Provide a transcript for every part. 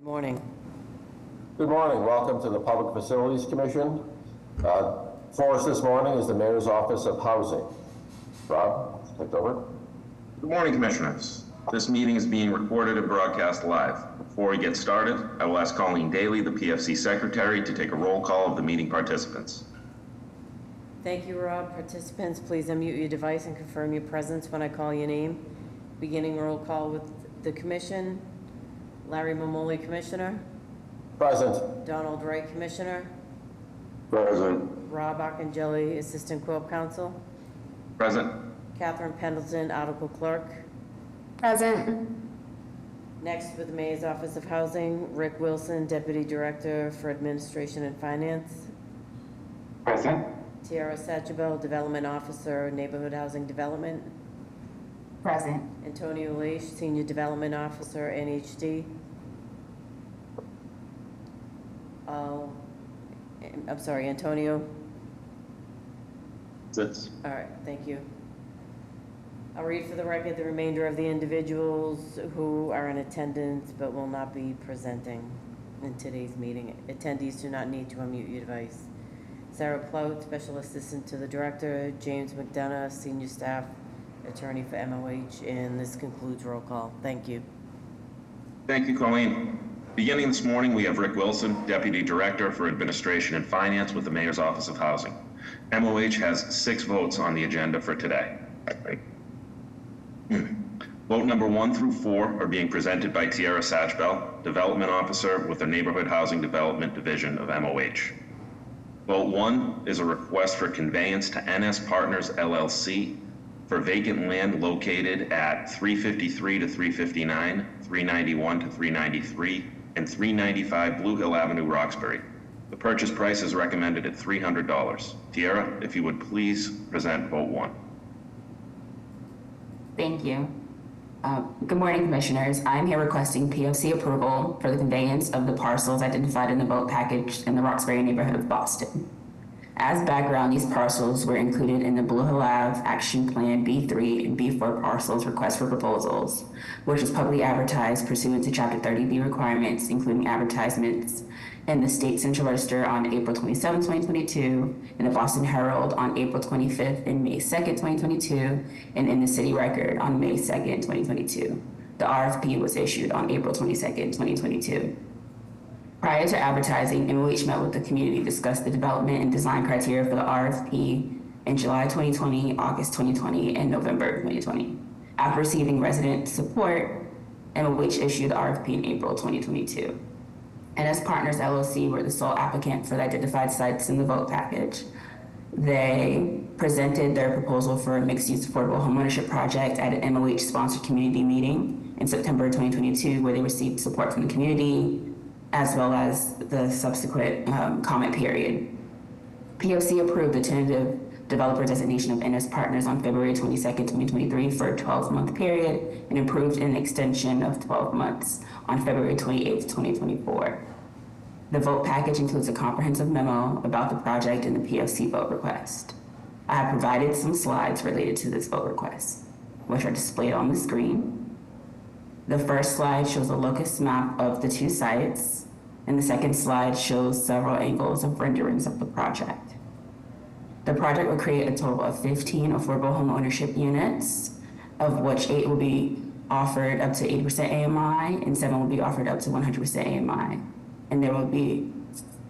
Morning. Good morning. Welcome to the Public Facilities Commission. For us this morning is the Mayor's Office of Housing. Rob, take over. Good morning, Commissioners. This meeting is being recorded and broadcast live. Before we get started, I will ask Colleen Daly, the PFC Secretary, to take a roll call of the meeting participants. Thank you, Rob. Participants, please unmute your device and confirm your presence when I call your name. Beginning roll call with the Commission. Larry Mamoli, Commissioner. Present. Donald Wright, Commissioner. Present. Rob Arcangeli, Assistant Corp Counsel. Present. Catherine Pendleton, Article Clerk. Present. Next, with the Mayor's Office of Housing, Rick Wilson, Deputy Director for Administration and Finance. Present. Tiara Satchabel, Development Officer, Neighborhood Housing Development. Present. Antonio Leish, Senior Development Officer, NHD. I'm sorry, Antonio. Sits. All right, thank you. I'll read for the record the remainder of the individuals who are in attendance but will not be presenting in today's meeting. Attendees do not need to unmute your device. Sarah Plout, Special Assistant to the Director. James McDonough, Senior Staff Attorney for MOH. And this concludes roll call. Thank you. Thank you, Colleen. Beginning this morning, we have Rick Wilson, Deputy Director for Administration and Finance with the Mayor's Office of Housing. MOH has 6 votes on the agenda for today. Vote number 1 through 4 are being presented by Tiara Satchbel, Development Officer with the Neighborhood Housing Development Division of MOH. Vote 1 is a request for conveyance to NS Partners LLC for vacant land located at 353 to 359, 391 to 393, and 395 Blue Hill Avenue, Roxbury. The purchase price is recommended at $300. Tiara, if you would please present vote 1. Thank you. Good morning, Commissioners. I'm here requesting PFC approval for the conveyance of the parcels identified in the vote package in the Roxbury neighborhood of Boston. As background, these parcels were included in the Blue Hill Ave Action Plan B3 and B4 parcels request for proposals, which was publicly advertised pursuant to Chapter 30B requirements, including advertisements in the State Central Register on April 27, 2022, in the Boston Herald on April 25th and May 2nd, 2022, and in the City Record on May 2nd, 2022. The RFP was issued on April 22nd, 2022. Prior to advertising, MOH met with the community, discussed the development and design criteria for the RFP in July 2020, August 2020, and November 2020. After receiving resident support, MOH issued the RFP in April 2022. NS Partners LLC were the sole applicant for the identified sites in the vote package. They presented their proposal for a mixed-use affordable homeownership project at an MOH-sponsored community meeting in September 2022, where they received support from the community, as well as the subsequent comment period. POC approved the tentative developer designation of NS Partners on February 22nd, 2023 for a 12-month period and approved an extension of 12 months on February 28th, 2024. The vote package includes a comprehensive memo about the project and the POC vote request. I have provided some slides related to this vote request, which are displayed on the screen. The first slide shows a locus map of the 2 sites, and the second slide shows several angles of renderings of the project. The project will create a total of 15 affordable home ownership units, of which 8 will be offered up to 80% AMI and 7 will be offered up to 100% AMI. And there will be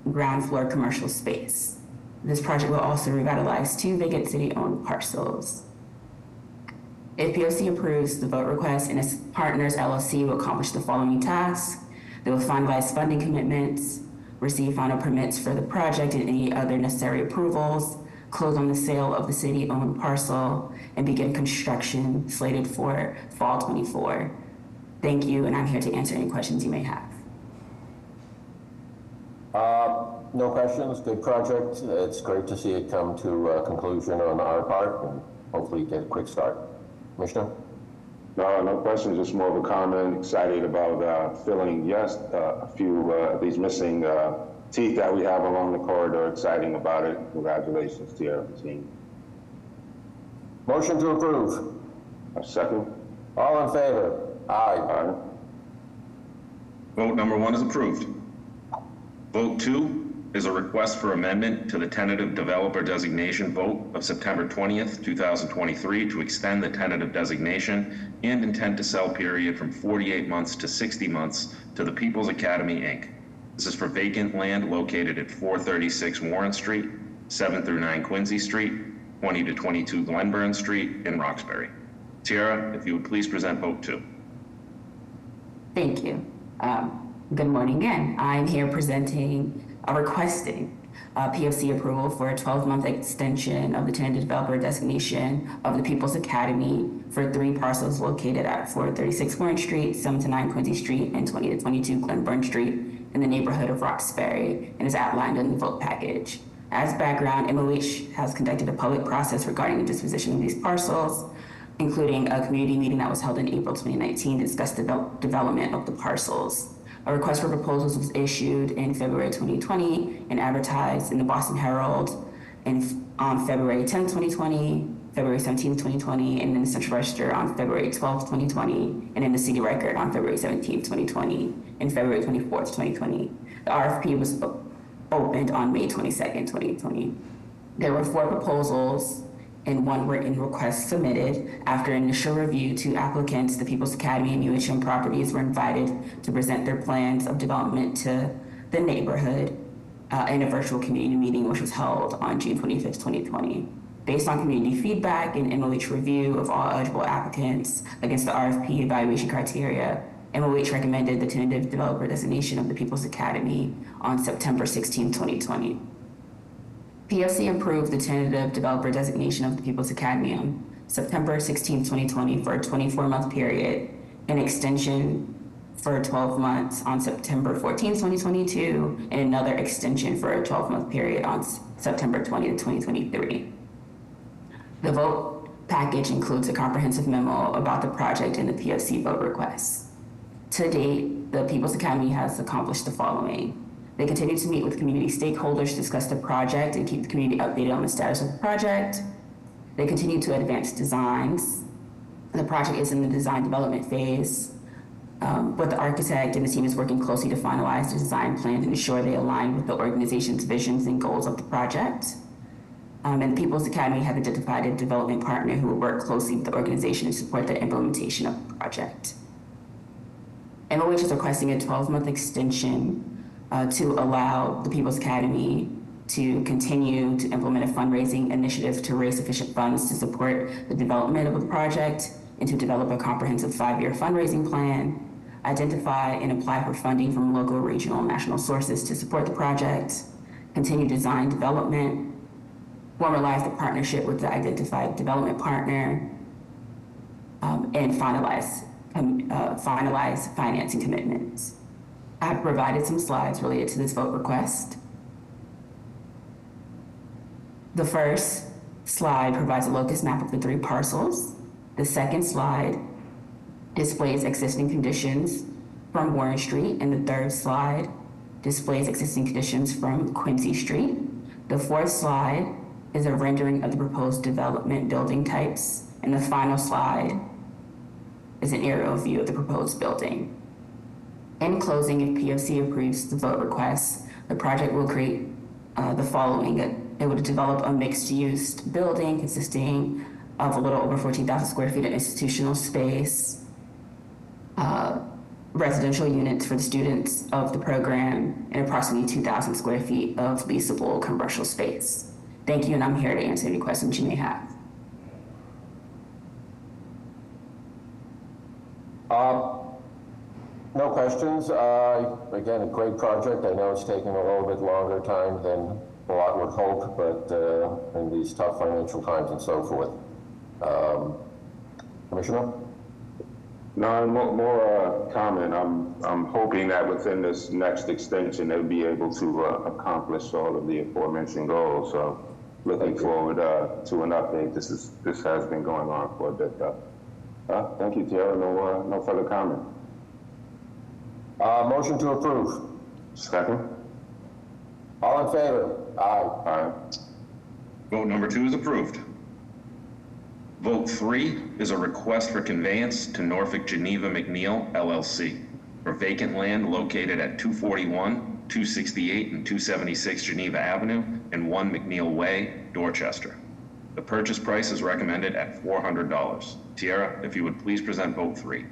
ground floor commercial space. This project will also revitalize 2 vacant city-owned parcels. If POC approves the vote request, NS Partners LLC will accomplish the following tasks. They will finalize funding commitments, receive final permits for the project and any other necessary approvals, close on the sale of the city-owned parcel, and begin construction slated for fall 24. Thank you, and I'm here to answer any questions you may have. No questions. Good project. It's great to see it come to a conclusion on our part and hopefully get a quick start. Commissioner? No questions, just more of a comment. Excited about filling, a few of these missing teeth that we have along the corridor. Exciting about it. Congratulations to your team. Motion to approve. A second. All in favor? Aye. Aye. Vote number 1 is approved. Vote 2 is a request for amendment to the tentative developer designation vote of September 20th, 2023 to extend the tentative designation and intent to sell period from 48 months to 60 months to the People's Academy, Inc. This is for vacant land located at 436 Warren Street, 7 through 9 Quincy Street, 20 to 22 Glenburn Street in Roxbury. Tiara, if you would please present vote 2. Thank you. Good morning again. I'm here requesting PFC approval for a 12-month extension of the tentative developer designation of the People's Academy for 3 parcels located at 436 Warren Street, 7 to 9 Quincy Street, and 20 to 22 Glenburn Street in the neighborhood of Roxbury, and is outlined in the vote package. As background, MOH has conducted a public process regarding the disposition of these parcels, including a community meeting that was held in April 2019 to discuss the development of the parcels. A request for proposals was issued in February 2020 and advertised in the Boston Herald on February 10, 2020, February 17, 2020, and in the Central Register on February 12, 2020, and in the City Record on February 17, 2020, and February 24, 2020. The RFP was opened on May 22nd, 2020. There were 4 proposals and 1 written request submitted. After initial review, 2 applicants, the People's Academy and UHM Properties, were invited to present their plans of development to the neighborhood in a virtual community meeting, which was held on June 25th, 2020. Based on community feedback and MOH review of all eligible applicants against the RFP evaluation criteria, MOH recommended the tentative developer designation of the People's Academy on September 16, 2020. PFC approved the tentative developer designation of the People's Academy on September 16, 2020 for a 24-month period, an extension for 12 months on September 14, 2022, and another extension for a 12-month period on September 20, 2023. The vote package includes a comprehensive memo about the project and the PFC vote requests. To date, the People's Academy has accomplished the following. They continue to meet with community stakeholders to discuss the project and keep the community updated on the status of the project. They continue to advance designs. The project is in the design development phase, but the architect and the team is working closely to finalize the design plan and ensure they align with the organization's visions and goals of the project. And the People's Academy have identified a development partner who will work closely with the organization to support the implementation of the project. MOH is requesting a 12-month extension to allow the People's Academy to continue to implement a fundraising initiative to raise sufficient funds to support the development of the project and to develop a comprehensive 5-year fundraising plan, identify and apply for funding from local, regional, and national sources to support the project, continue design development, formalize the partnership with the identified development partner, and finalize financing commitments. I have provided some slides related to this vote request. The first slide provides a locus map of the 3 parcels. The second slide displays existing conditions from Warren Street, and the third slide displays existing conditions from Quincy Street. The fourth slide is a rendering of the proposed development building types, and the final slide is an aerial view of the proposed building. In closing, if PFC approves the vote request, the project will create the following. It would develop a mixed-use building consisting of a little over 14,000 square feet of institutional space, residential units for the students of the program, and approximately 2,000 square feet of leasable commercial space. Thank you, and I'm here to answer any questions you may have. No questions. Again, a great project. I know it's taking a little bit longer time than a lot would hope, but in these tough financial times and so forth. Commissioner? No, more comment. I'm hoping that within this next extension, they'll be able to accomplish all of the aforementioned goals. So looking forward to an update. This has been going on for a bit though. Thank you, Tiara. No further comment. Motion to approve. Second. All in favor? Aye. Aye. Vote number 2 is approved. Vote 3 is a request for conveyance to Norfolk Geneva McNeil, LLC. for vacant land located at 241, 268, and 276 Geneva Avenue and 1 McNeil Way, Dorchester. The purchase price is recommended at $400. Tiara, if you would please present vote 3.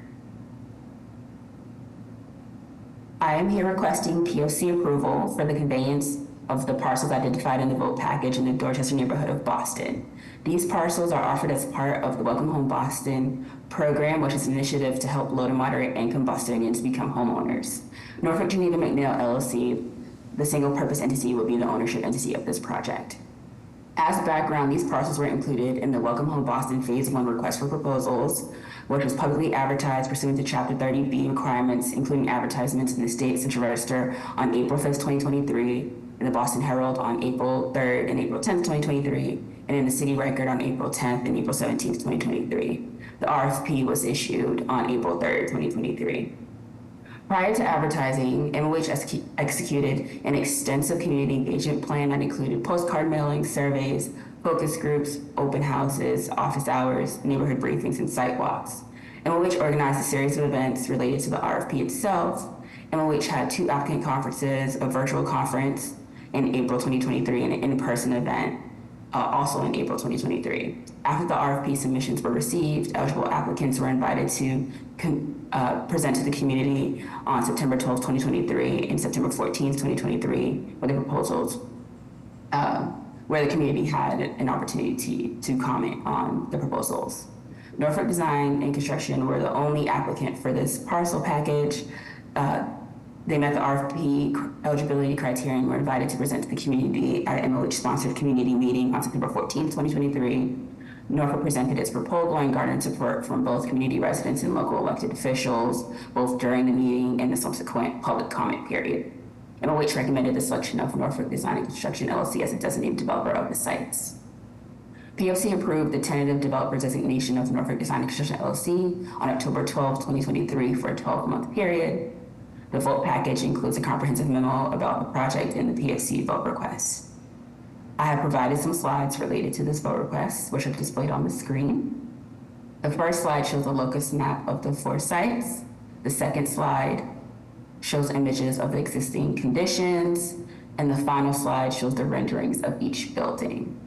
I am here requesting POC approval for the conveyance of the parcels identified in the vote package in the Dorchester neighborhood of Boston. These parcels are offered as part of the Welcome Home Boston program, which is an initiative to help low to moderate income Bostonians become homeowners. Norfolk Geneva McNeil LLC, the single purpose entity, will be the ownership entity of this project. As background, these parcels were included in the Welcome Home Boston Phase 1 request for proposals, which was publicly advertised pursuant to Chapter 30B requirements, including advertisements in the State Central Register on April 5th, 2023, in the Boston Herald on April 3rd and April 10th, 2023, and in the City Record on April 10th and April 17th, 2023. The RFP was issued on April 3rd, 2023. Prior to advertising, MOH executed an extensive community engagement plan that included postcard mailings, surveys, focus groups, open houses, office hours, neighborhood briefings, and site walks. MOH organized a series of events related to the RFP itself. MOH had 2 applicant conferences, a virtual conference in April 2023, and an in-person event also in April 2023. After the RFP submissions were received, eligible applicants were invited to present to the community on September 12, 2023 and September 14, 2023 with the proposals, where the community had an opportunity to comment on the proposals. Norfolk Design and Construction were the only applicant for this parcel package. They met the RFP eligibility criteria and were invited to present to the community at an MOH-sponsored community meeting on September 14, 2023. Norfolk presented its proposal and garnered support from both community residents and local elected officials, both during the meeting and the subsequent public comment period. MOH recommended the selection of Norfolk Design and Construction LLC as a designated developer of the sites. POC approved the tentative developer designation of Norfolk Design and Construction LLC on October 12, 2023 for a 12-month period. The vote package includes a comprehensive memo about the project and the POC vote request. I have provided some slides related to this vote request, which are displayed on the screen. The first slide shows a locus map of the 4 sites. The second slide shows images of the existing conditions, and the final slide shows the renderings of each building.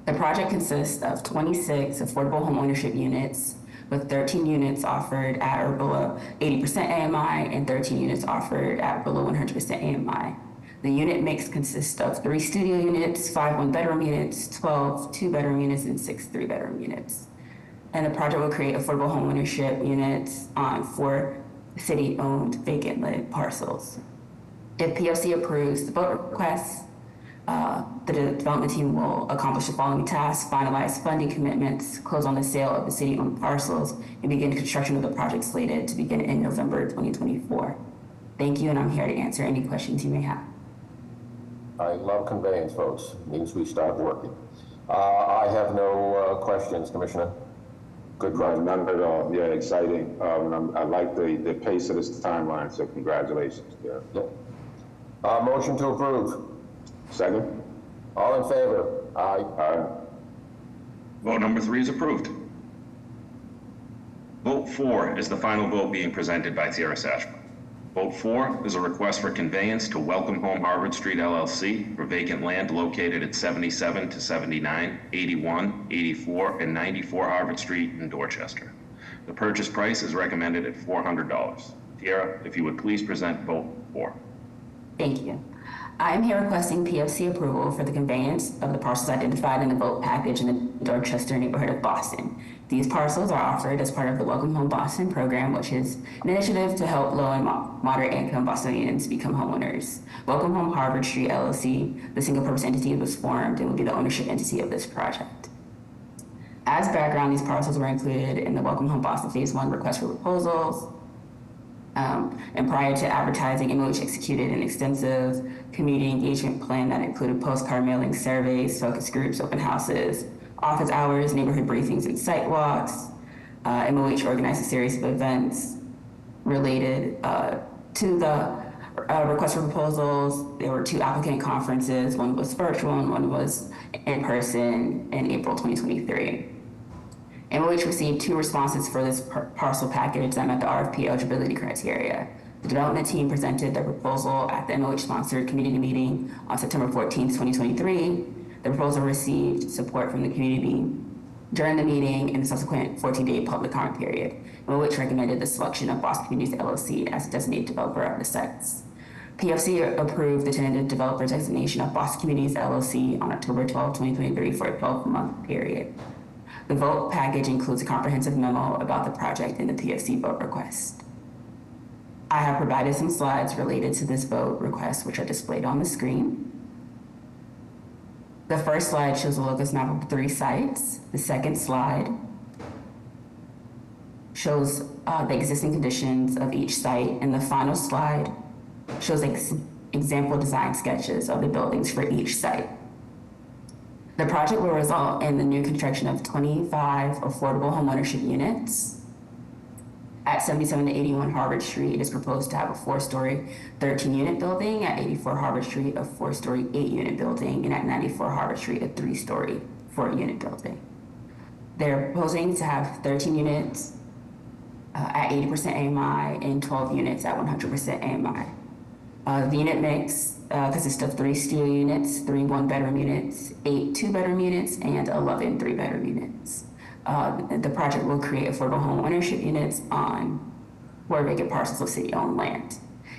The project consists of 26 affordable homeownership units, with 13 units offered at or below 80% AMI and 13 units offered at below 100% AMI. The unit mix consists of 3 studio units, 5 one-bedroom units, 12 two-bedroom units, and 6 three-bedroom units. And the project will create affordable homeownership units on 4 city-owned vacant land parcels. If POC approves the vote request, the development team will accomplish the following tasks: finalize funding commitments, close on the sale of the city-owned parcels, and begin construction of the project slated to begin in November 2024. Thank you, and I'm here to answer any questions you may have. I love conveyance, folks. It means we start working. I have no questions, Commissioner. Good project. None at all. Yeah, exciting. I like the pace of this timeline, so congratulations. Yeah. Yeah. Motion to approve. Second? All in favor? Aye. Aye. Vote number 3 is approved. Vote 4 is the final vote being presented by Tiara Satchmo. Vote 4 is a request for conveyance to Welcome Home Harvard Street LLC for vacant land located at 77 to 79, 81, 84, and 94 Harvard Street in Dorchester. The purchase price is recommended at $400. Tiara, if you would please present vote 4. Thank you. I am here requesting POC approval for the conveyance of the parcels identified in the vote package in the Dorchester neighborhood of Boston. These parcels are offered as part of the Welcome Home Boston program, which is an initiative to help low and moderate income Bostonians become homeowners. Welcome Home Harvard Street LLC, the single purpose entity, was formed and will be the ownership entity of this project. As background, these parcels were included in the Welcome Home Boston Phase 1 request for proposals. And prior to advertising, MOH executed an extensive community engagement plan that included postcard mailing, surveys, focus groups, open houses, office hours, neighborhood briefings, and site walks. MOH organized a series of events related to the request for proposals. There were 2 applicant conferences. One was virtual and one was in person in April 2023. MOH received 2 responses for this parcel package that met the RFP eligibility criteria. The development team presented their proposal at the MOH-sponsored community meeting on September 14th, 2023. The proposal received support from the community during the meeting and the subsequent 14-day public comment period, MOH recommended the selection of Boston Communities LLC as the designated developer of the sites. PFC approved the tentative developer designation of Boston Communities LLC on October 12, 2023 for a 12-month period. The vote package includes a comprehensive memo about the project and the PFC vote request. I have provided some slides related to this vote request, which are displayed on the screen. The first slide shows a locus map of 3 sites. The second slide shows the existing conditions of each site, and the final slide shows example design sketches of the buildings for each site. The project will result in the new construction of 25 affordable homeownership units. At 77 to 81 Harvard Street, it is proposed to have a 4-story, 13-unit building. At 84 Harvard Street, a 4-story, 8-unit building. And at 94 Harvard Street, a 3-story, 4-unit building. They're proposing to have 13 units at 80% AMI and 12 units at 100% AMI. The unit mix consists of 3 studio units, 3 one-bedroom units, 8 two-bedroom units, and 11 three-bedroom units. The project will create affordable home ownership units on 4 vacant parcels of city-owned land.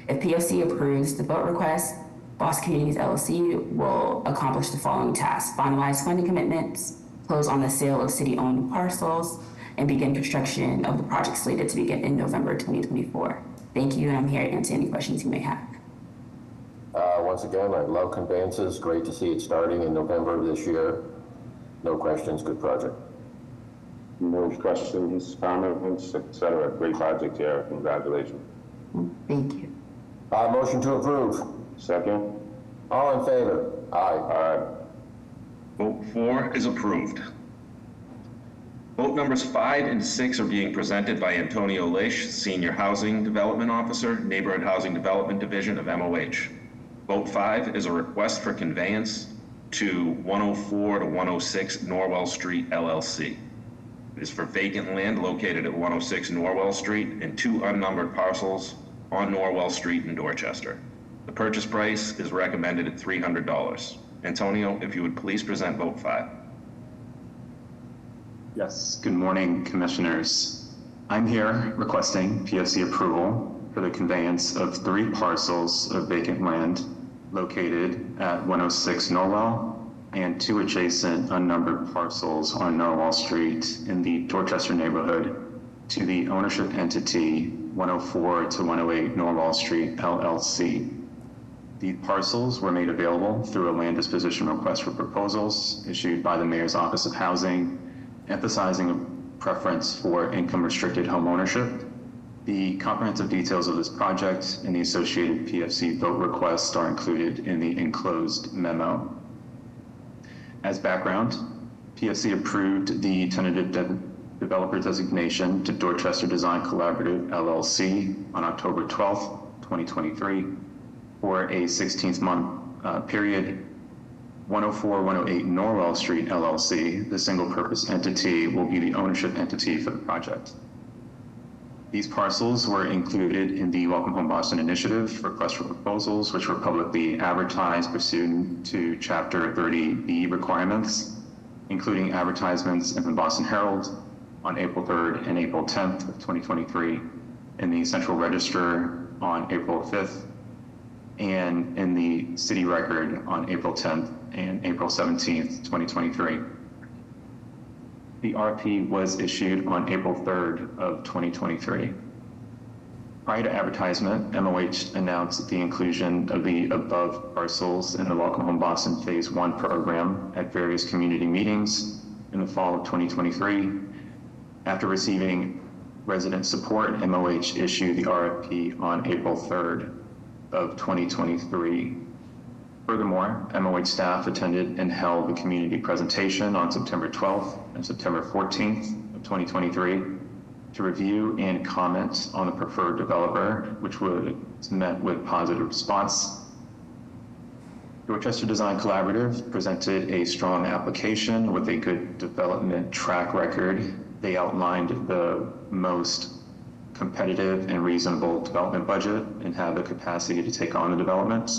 If PFC approves the vote request, Boston Communities LLC will accomplish the following tasks: finalize funding commitments, close on the sale of city-owned parcels, and begin construction of the project slated to begin in November 2024. Thank you, and I'm here to answer any questions you may have. Once again, I love conveyances. Great to see it starting in November of this year. No questions, good project. No questions, comments, etc. Great project here. Congratulations. Thank you. Motion to approve. Second. All in favor? Aye. Aye. Vote 4 is approved. Vote numbers 5 and 6 are being presented by Antonio Leish, Senior Housing Development Officer, Neighborhood Housing Development Division of MOH. Vote 5 is a request for conveyance to 104 to 106 Norwell Street LLC. It is for vacant land located at 106 Norwell Street and 2 unnumbered parcels on Norwell Street in Dorchester. The purchase price is recommended at $300. Antonio, if you would please present vote 5. Yes, good morning, commissioners. I'm here requesting PFC approval for the conveyance of 3 parcels of vacant land located at 106 Norwell and 2 adjacent unnumbered parcels on Norwell Street in the Dorchester neighborhood to the ownership entity 104 to 108 Norwell Street LLC. The parcels were made available through a land disposition request for proposals issued by the Mayor's Office of Housing, emphasizing a preference for income-restricted home ownership. The comprehensive details of this project and the associated PFC vote request are included in the enclosed memo. As background, PFC approved the tentative developer designation to Dorchester Design Collaborative LLC on October 12th, 2023 for a 16-month period. 104-108 Norwell Street LLC, the single-purpose entity, will be the ownership entity for the project. These parcels were included in the Welcome Home Boston Initiative request for proposals, which were publicly advertised pursuant to Chapter 30B requirements, including advertisements in the Boston Herald on April 3rd and April 10th of 2023, in the Central Register on April 5th, and in the City Record on April 10th and April 17th, 2023. The RFP was issued on April 3rd of 2023. Prior to advertisement, MOH announced the inclusion of the above parcels in the Welcome Home Boston Phase 1 program at various community meetings in the fall of 2023. After receiving resident support, MOH issued the RFP on April 3rd of 2023. Furthermore, MOH staff attended and held a community presentation on September 12th and September 14th of 2023 to review and comment on the preferred developer, which was met with positive response. Dorchester Design Collaborative presented a strong application with a good development track record They outlined the most competitive and reasonable development budget and have the capacity to take on the development.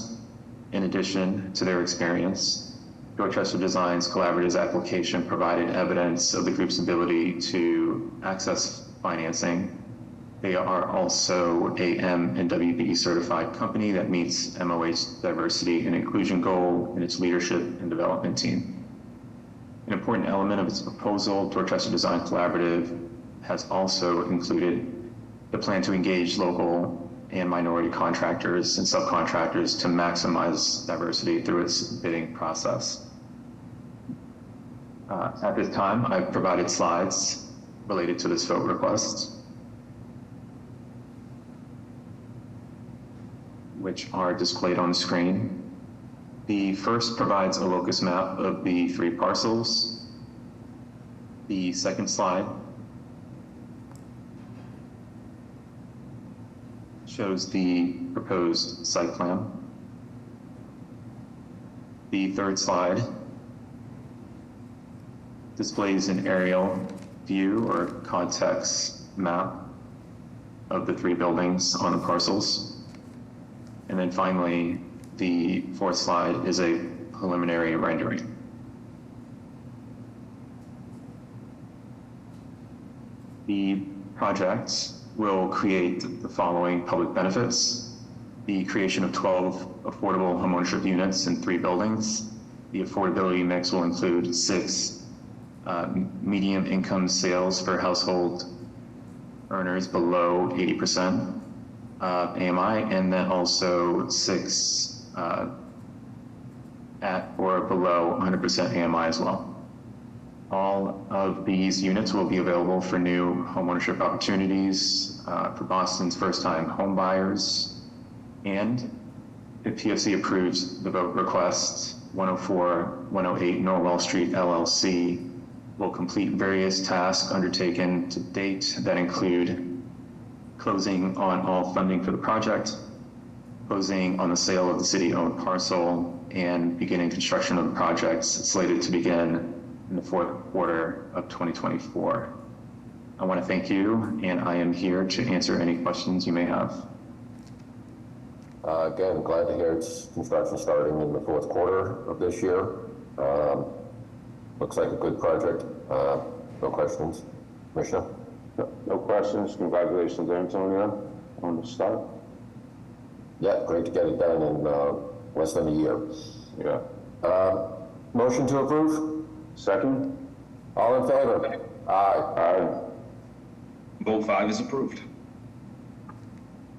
In addition to their experience, Dorchester Design's collaborative application provided evidence of the group's ability to access financing. They are also a M and WBE certified company that meets MOH diversity and inclusion goal in its leadership and development team. An important element of its proposal, Dorchester Design Collaborative, has also included the plan to engage local and minority contractors and subcontractors to maximize diversity through its bidding process. At this time, I've provided slides related to this vote request, which are displayed on the screen. The first provides a locus map of the 3 parcels. The second slide shows the proposed site plan. The third slide displays an aerial view or context map of the 3 buildings on the parcels. And then finally, the fourth slide is a preliminary rendering. The project will create the following public benefits: the creation of 12 affordable homeownership units in 3 buildings. The affordability mix will include 6 medium income sales for household earners below 80% AMI, and then also 6 at or below 100% AMI as well. All of these units will be available for new homeownership opportunities for Boston's first-time home buyers. And if PFC approves the vote request, 104-108 Norwell Street LLC will complete various tasks undertaken to date that include closing on all funding for the project, closing on the sale of the city-owned parcel, and beginning construction of the projects slated to begin in the 4th quarter of 2024. I want to thank you, and I am here to answer any questions you may have. Again, glad to hear it's construction starting in the 4th quarter of this year. Looks like a good project. No questions. Commissioner? No questions. Congratulations, Antonio, on the start. Yeah, great to get it done in less than a year. Yeah. Motion to approve? Second? All in favor? Aye. Aye. Vote 5 is approved.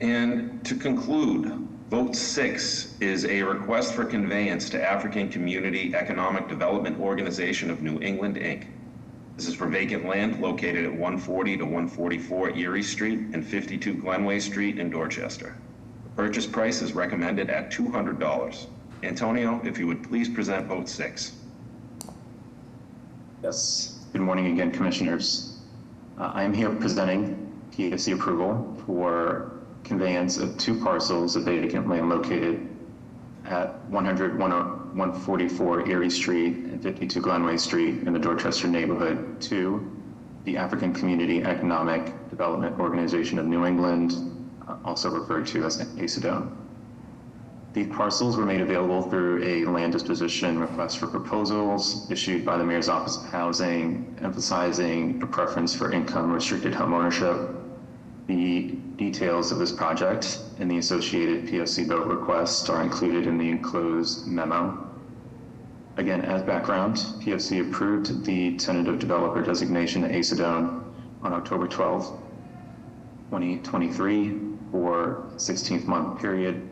And to conclude, vote 6 is a request for conveyance to African Community Economic Development Organization of New England, Inc. This is for vacant land located at 140 to 144 Erie Street and 52 Glenway Street in Dorchester. The purchase price is recommended at $200. Antonio, if you would please present vote 6. Yes. Good morning again, Commissioners. I am here presenting PFC approval for conveyance of 2 parcels of vacant land located at 144 Erie Street and 52 Glenway Street in the Dorchester neighborhood to the African Community Economic Development Organization of New England, also referred to as ACEDON. These parcels were made available through a land disposition request for proposals issued by the Mayor's Office of Housing, emphasizing a preference for income-restricted homeownership. The details of this project and the associated PFC vote request are included in the enclosed memo. Again, as background, PFC approved the tentative developer designation to ACEDON on October 12, 2023 for a 16-month period.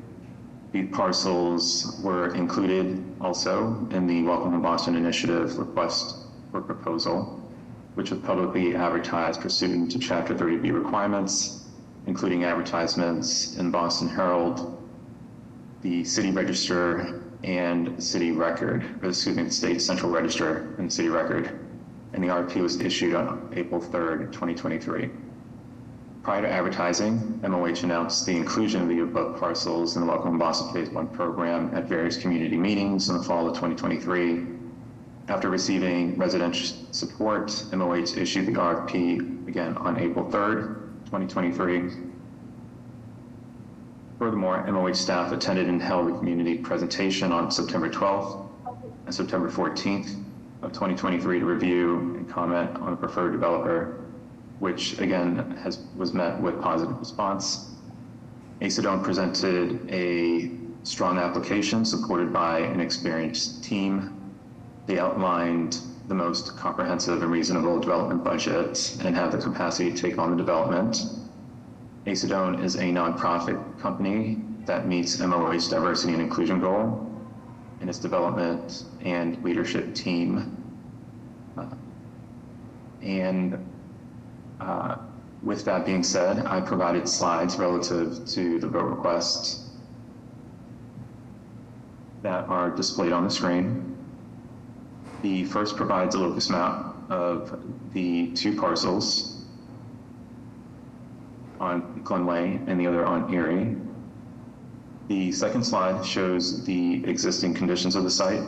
These parcels were included also in the Welcome to Boston Initiative request for proposal, which was publicly advertised pursuant to Chapter 30B requirements, including advertisements in Boston Herald, the City Register, and City Record, or excuse me, the State Central Register and City Record, and the RFP was issued on April 3rd, 2023. Prior to advertising, MOH announced the inclusion of the above parcels in the Welcome to Boston Phase 1 program at various community meetings in the fall of 2023. After receiving residential support, MOH issued the RFP again on April 3rd, 2023. Furthermore, MOH staff attended and held a community presentation on September 12th and September 14th of 2023 to review and comment on the preferred developer, which again was met with positive response. Acedone presented a strong application supported by an experienced team. They outlined the most comprehensive and reasonable development budget and have the capacity to take on the development. Acedone is a nonprofit company that meets MOH's diversity and inclusion goal, and its development and leadership team. With that being said, I provided slides relative to the vote request that are displayed on the screen. The first provides a locus map of the two parcels on Glenway and the other on Erie. The second slide shows the existing conditions of the site.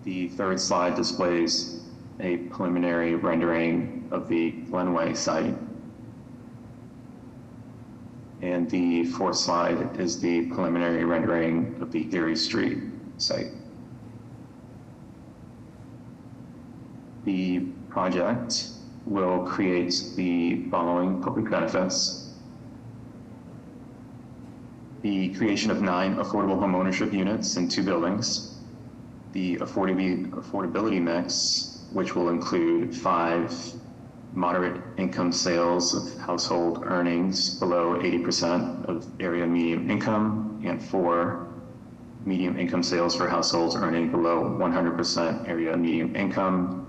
The third slide displays a preliminary rendering of the Glenway site. And the fourth slide is the preliminary rendering of the Erie Street site. The project will create the following public benefits: the creation of 9 affordable homeownership units in 2 buildings, the affordability mix, which will include 5 moderate income sales of household earnings below 80% of area median income, and 4 medium income sales for households earning below 100% area median income.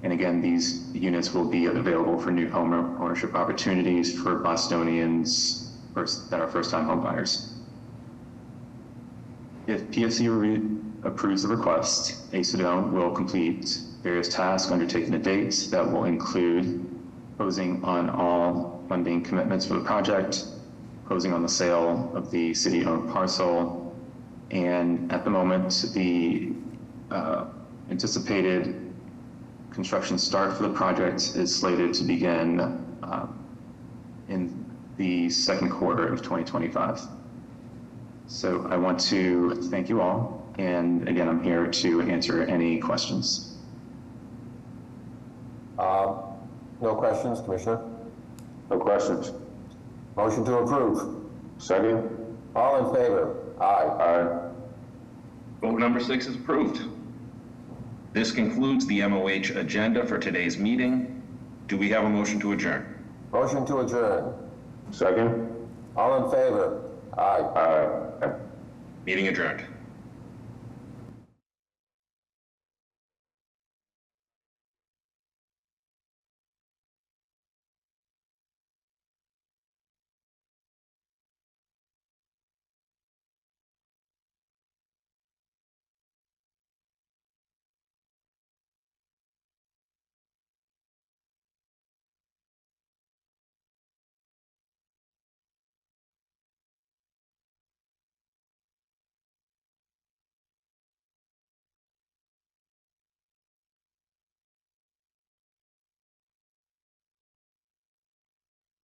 And again, these units will be available for new home ownership opportunities for Bostonians that are first-time home buyers. If PFC approves the request, Acedone will complete various tasks undertaken to date that will include closing on all funding commitments for the project, closing on the sale of the city-owned parcel, and at the moment, the anticipated construction start for the project is slated to begin in the second quarter of 2025. So I want to thank you all, and again, I'm here to answer any questions. No questions, Commissioner? No questions. Motion to approve. Second? All in favor? Aye. Aye. Vote number 6 is approved. This concludes the MOH agenda for today's meeting. Do we have a motion to adjourn? Motion to adjourn. Second? All in favor? Aye. Aye. Meeting adjourned.